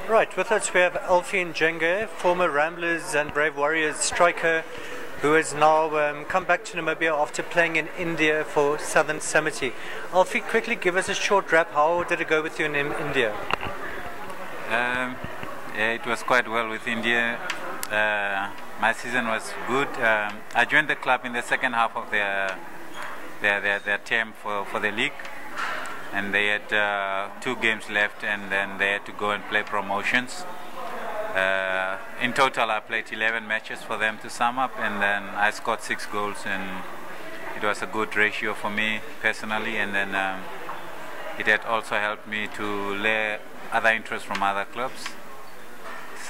Right, with us we have Alfred Ndyenge, former Ramblers and Brave Warriors striker, who has now come back to Namibia after playing in India for Southern Samiti. Alfie, quickly give us a short wrap. How did it go with you in India? Yeah, it was quite well with India. My season was good. I joined the club in the second half of their term for the league, and they had 2 games left, and then they had to go and play promotions. In total, I played 11 matches for them to sum up, and then I scored 6 goals, and it was a good ratio for me personally, and then it had also helped me to lay other interest from other clubs.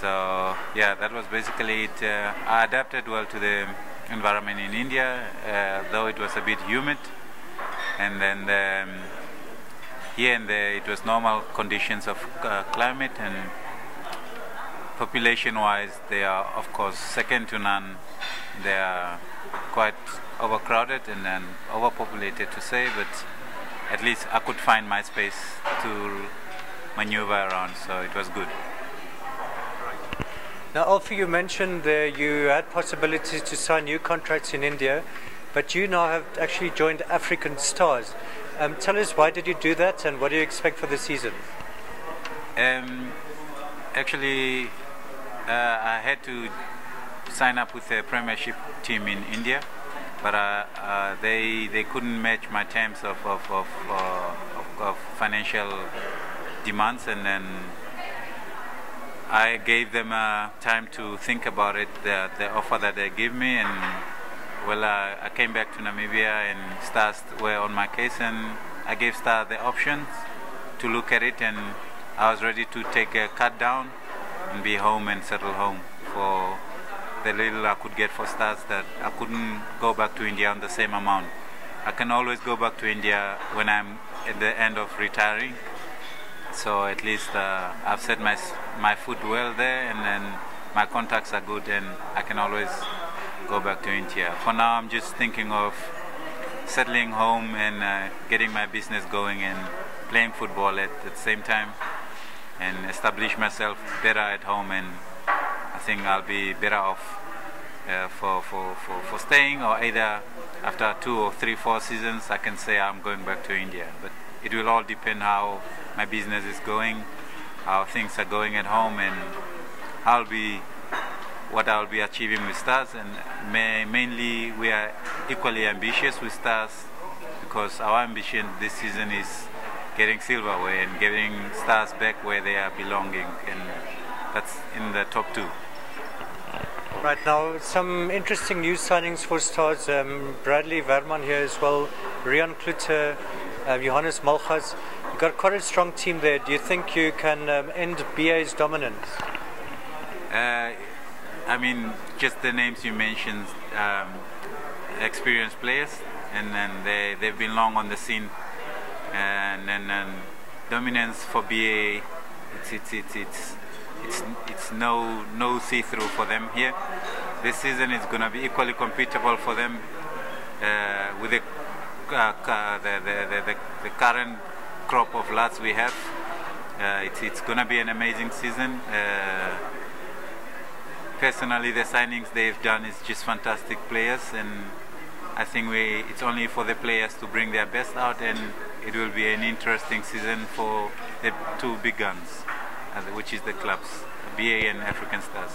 So yeah, that was basically it. I adapted well to the environment in India, though it was a bit humid, and then here and there it was normal conditions of climate, and population-wise they are of course second to none. They are quite overcrowded and then overpopulated to say, but at least I could find my space to maneuver around, so it was good. Now, Alfie, you mentioned you had possibilities to sign new contracts in India, but you now have actually joined African Stars. Tell us, why did you do that, and what do you expect for the season? Actually, I had to sign up with a Premiership team in India, but they couldn't match my terms of financial demands, and then I gave them time to think about it, the offer that they gave me, and well, I came back to Namibia, and Stars were on my case, and I gave Stars the options to look at it, and I was ready to take a cut down and be home and settle home for the little I could get for Stars, that I couldn't go back to India on the same amount. I can always go back to India when I'm at the end of retiring, so at least I've set my foot well there, and then my contacts are good, and I can always go back to India. For now, I'm just thinking of settling home and getting my business going and playing football at the same time, and establish myself better at home, and I think I'll be better off for staying, or either after 2 or 3, 4 seasons I can say I'm going back to India. But it will all depend how my business is going, how things are going at home, and what I'll be achieving with Stars. And mainly we are equally ambitious with Stars, because our ambition this season is getting silverware and getting Stars back where they are belonging, and that's in the top 2. Right, now some interesting new signings for Stars. Bradley Verman here as well, Rian Klute, Johannes Malchas. You've got quite a strong team there. Do you think you can end BA's dominance? I mean, just the names you mentioned, experienced players, and then they've been long on the scene, and then dominance for BA, it's no see-through for them here. This season is going to be equally competitive for them with the current crop of lads we have. It's going to be an amazing season. Personally, the signings they've done is just fantastic players, and I think it's only for the players to bring their best out, and it will be an interesting season for the 2 big guns, which is the clubs, BA and African Stars.